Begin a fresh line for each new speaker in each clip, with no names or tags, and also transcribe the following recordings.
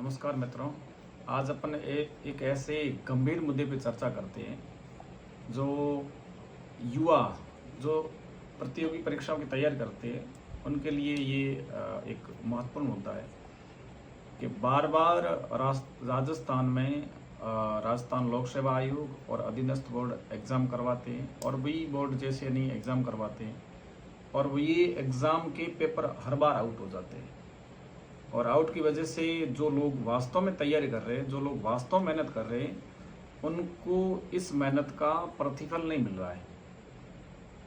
नमस्कार मित्रों। आज अपन एक ऐसे गंभीर मुद्दे पे चर्चा करते हैं जो युवा जो प्रतियोगी परीक्षाओं की तैयारी करते हैं उनके लिए ये एक महत्वपूर्ण मुद्दा है कि बार बार राजस्थान में राजस्थान लोक सेवा आयोग और अधीनस्थ बोर्ड एग्ज़ाम करवाते हैं और वही बोर्ड जैसे नहीं एग्ज़ाम करवाते हैं और वो ये एग्ज़ाम के पेपर हर बार आउट हो जाते हैं। और आउट की वजह से जो लोग वास्तव में तैयारी कर रहे हैं, जो लोग वास्तव में मेहनत कर रहे हैं, उनको इस मेहनत का प्रतिफल नहीं मिल रहा है।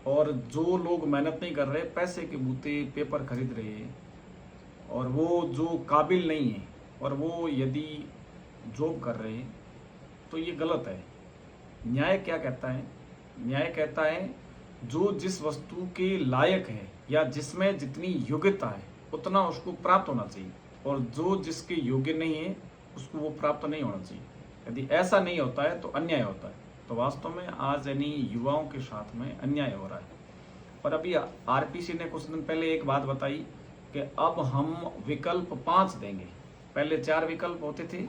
और जो लोग मेहनत नहीं कर रहे, पैसे के बूते पेपर खरीद रहे हैं और वो जो काबिल नहीं है और वो यदि जॉब कर रहे हैं तो ये गलत है। न्याय क्या कहता है? न्याय कहता है जो जिस वस्तु के लायक है या जिसमें जितनी योग्यता है उतना उसको प्राप्त होना चाहिए और जो जिसके योग्य नहीं है उसको वो प्राप्त नहीं होना चाहिए। यदि ऐसा नहीं होता है तो अन्याय होता है। तो वास्तव में आज यानी युवाओं के साथ में अन्याय हो रहा है। और अभी आरपीसी ने कुछ दिन पहले एक बात बताई कि अब हम विकल्प 5 देंगे। पहले 4 विकल्प होते थे,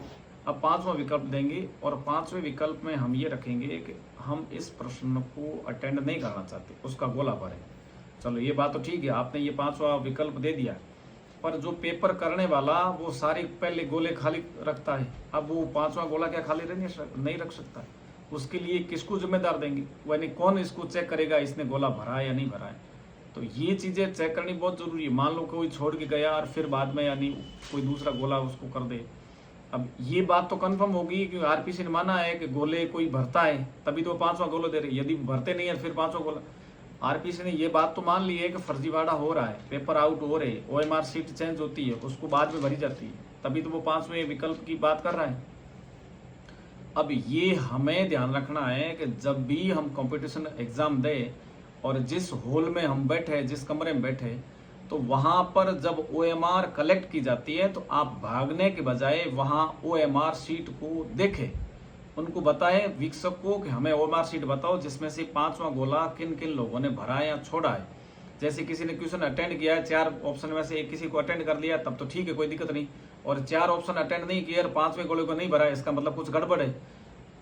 अब 5वां विकल्प देंगे और 5वें विकल्प में हम ये रखेंगे कि हम इस प्रश्न को अटेंड नहीं करना चाहते, उसका गोला भरें। चलो ये बात तो ठीक है, आपने ये 5वां विकल्प दे दिया, पर जो पेपर करने वाला वो सारे पहले गोले खाली रखता है, अब वो 5वां गोला क्या खाली नहीं रख सकता? उसके लिए किसको जिम्मेदार देंगे? यानी कौन इसको चेक करेगा इसने गोला भरा है या नहीं भरा है? तो ये चीज़ें चेक करनी बहुत ज़रूरी है। मान लो कोई छोड़ के गया और फिर बाद में यानी कोई दूसरा गोला उसको कर दे। अब ये बात तो कंफर्म होगी कि आरपीसी ने माना है कि गोले कोई भरता है तभी तो 5वां गोला दे रहे। यदि भरते नहीं है फिर 5वां गोला। आरपीसी ने ये बात तो मान ली है कि फर्जीवाड़ा हो रहा है, पेपर आउट हो रहे, ओएमआर सीट चेंज होती है, उसको बाद में भरी जाती है, तभी तो वो 5वें विकल्प की बात कर रहा है। अब ये हमें ध्यान रखना है कि जब भी हम कंपटीशन एग्जाम दें और जिस हॉल में हम बैठे, जिस कमरे में बैठे, तो वहां पर जब ओएमआर कलेक्ट की जाती है तो आप भागने के बजाय वहां ओएमआर सीट को देखें, उनको बताएं वीक्षक को कि हमें ओएमआर सीट बताओ जिसमें से 5वां गोला किन किन लोगों ने भरा है या छोड़ा है। जैसे किसी ने क्वेश्चन अटेंड किया है, 4 ऑप्शन में से एक किसी को अटेंड कर लिया तब तो ठीक है, कोई दिक्कत नहीं। और 4 ऑप्शन अटेंड नहीं किया और 5वें गोले को नहीं भरा है, इसका मतलब कुछ गड़बड़ है।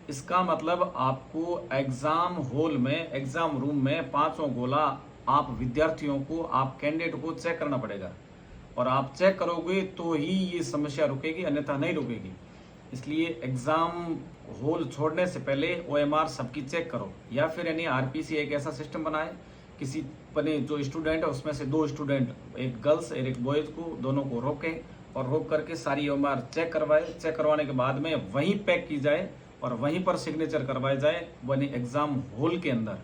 इसका मतलब आपको एग्जाम हॉल में, एग्जाम रूम में 5वां गोला आप विद्यार्थियों को, आप कैंडिडेट को चेक करना पड़ेगा और आप चेक करोगे तो ही ये समस्या रुकेगी, अन्यथा नहीं रुकेगी। इसलिए एग्जाम हॉल छोड़ने से पहले ओएमआर सबकी चेक करो, या फिर यानी आरपीसी एक ऐसा सिस्टम बनाए किसी बने जो स्टूडेंट है उसमें से 2 स्टूडेंट, एक गर्ल्स और एक बॉयज को, दोनों को रोके और रोक करके सारी ओएमआर चेक करवाए। चेक करवाने के बाद में वहीं पैक की जाए और वहीं पर सिग्नेचर करवाए जाए, वही एग्जाम हॉल के अंदर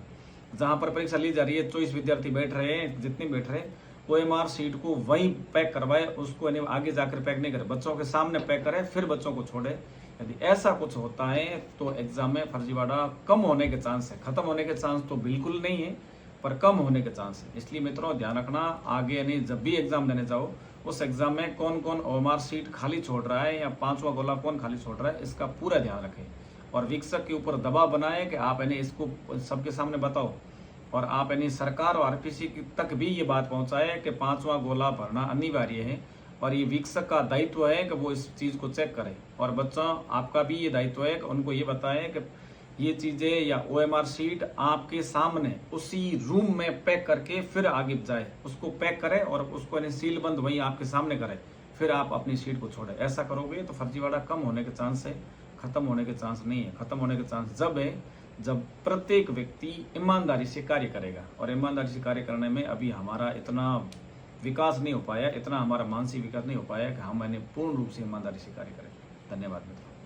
जहां पर परीक्षा ली जा रही है। 24 विद्यार्थी बैठ रहे हैं, जितने बैठ रहे हैं, ओएमआर सीट को वहीं पैक करवाए, उसको यानी आगे जाकर पैक नहीं करे, बच्चों के सामने पैक करे फिर बच्चों को छोड़े। यदि ऐसा कुछ होता है तो एग्जाम में फर्जीवाड़ा कम होने के चांस है। खत्म होने के चांस तो बिल्कुल नहीं है, पर कम होने के चांस है। इसलिए मित्रों ध्यान रखना, आगे यानी जब भी एग्जाम देने जाओ उस एग्जाम में कौन कौन ओएमआर सीट खाली छोड़ रहा है या 5वां गोला कौन खाली छोड़ रहा है, इसका पूरा ध्यान रखें और वीक्षक के ऊपर दबाव बनाए कि आप यानी इसको सबके सामने बताओ और आप यानी सरकार और आरपीसी तक भी ये बात पहुंचाए कि 5वां गोला भरना अनिवार्य है और ये वीक्षक का दायित्व है कि वो इस चीज़ को चेक करे। और बच्चों आपका भी ये दायित्व है कि उनको ये बताएं कि ये चीज़ें या ओएमआर सीट आपके सामने उसी रूम में पैक करके फिर आगे जाए, उसको पैक करें और उसको यानी सील बंद वहीं आपके सामने करें, फिर आप अपनी सीट को छोड़ें। ऐसा करोगे तो फर्जीवाड़ा कम होने के चांस है, खत्म होने के चांस नहीं है। खत्म होने के चांस जब है जब प्रत्येक व्यक्ति ईमानदारी से कार्य करेगा, और ईमानदारी से कार्य करने में अभी हमारा इतना विकास नहीं हो पाया, इतना हमारा मानसिक विकास नहीं हो पाया कि हम पूर्ण रूप से ईमानदारी से कार्य करें। धन्यवाद मित्रों।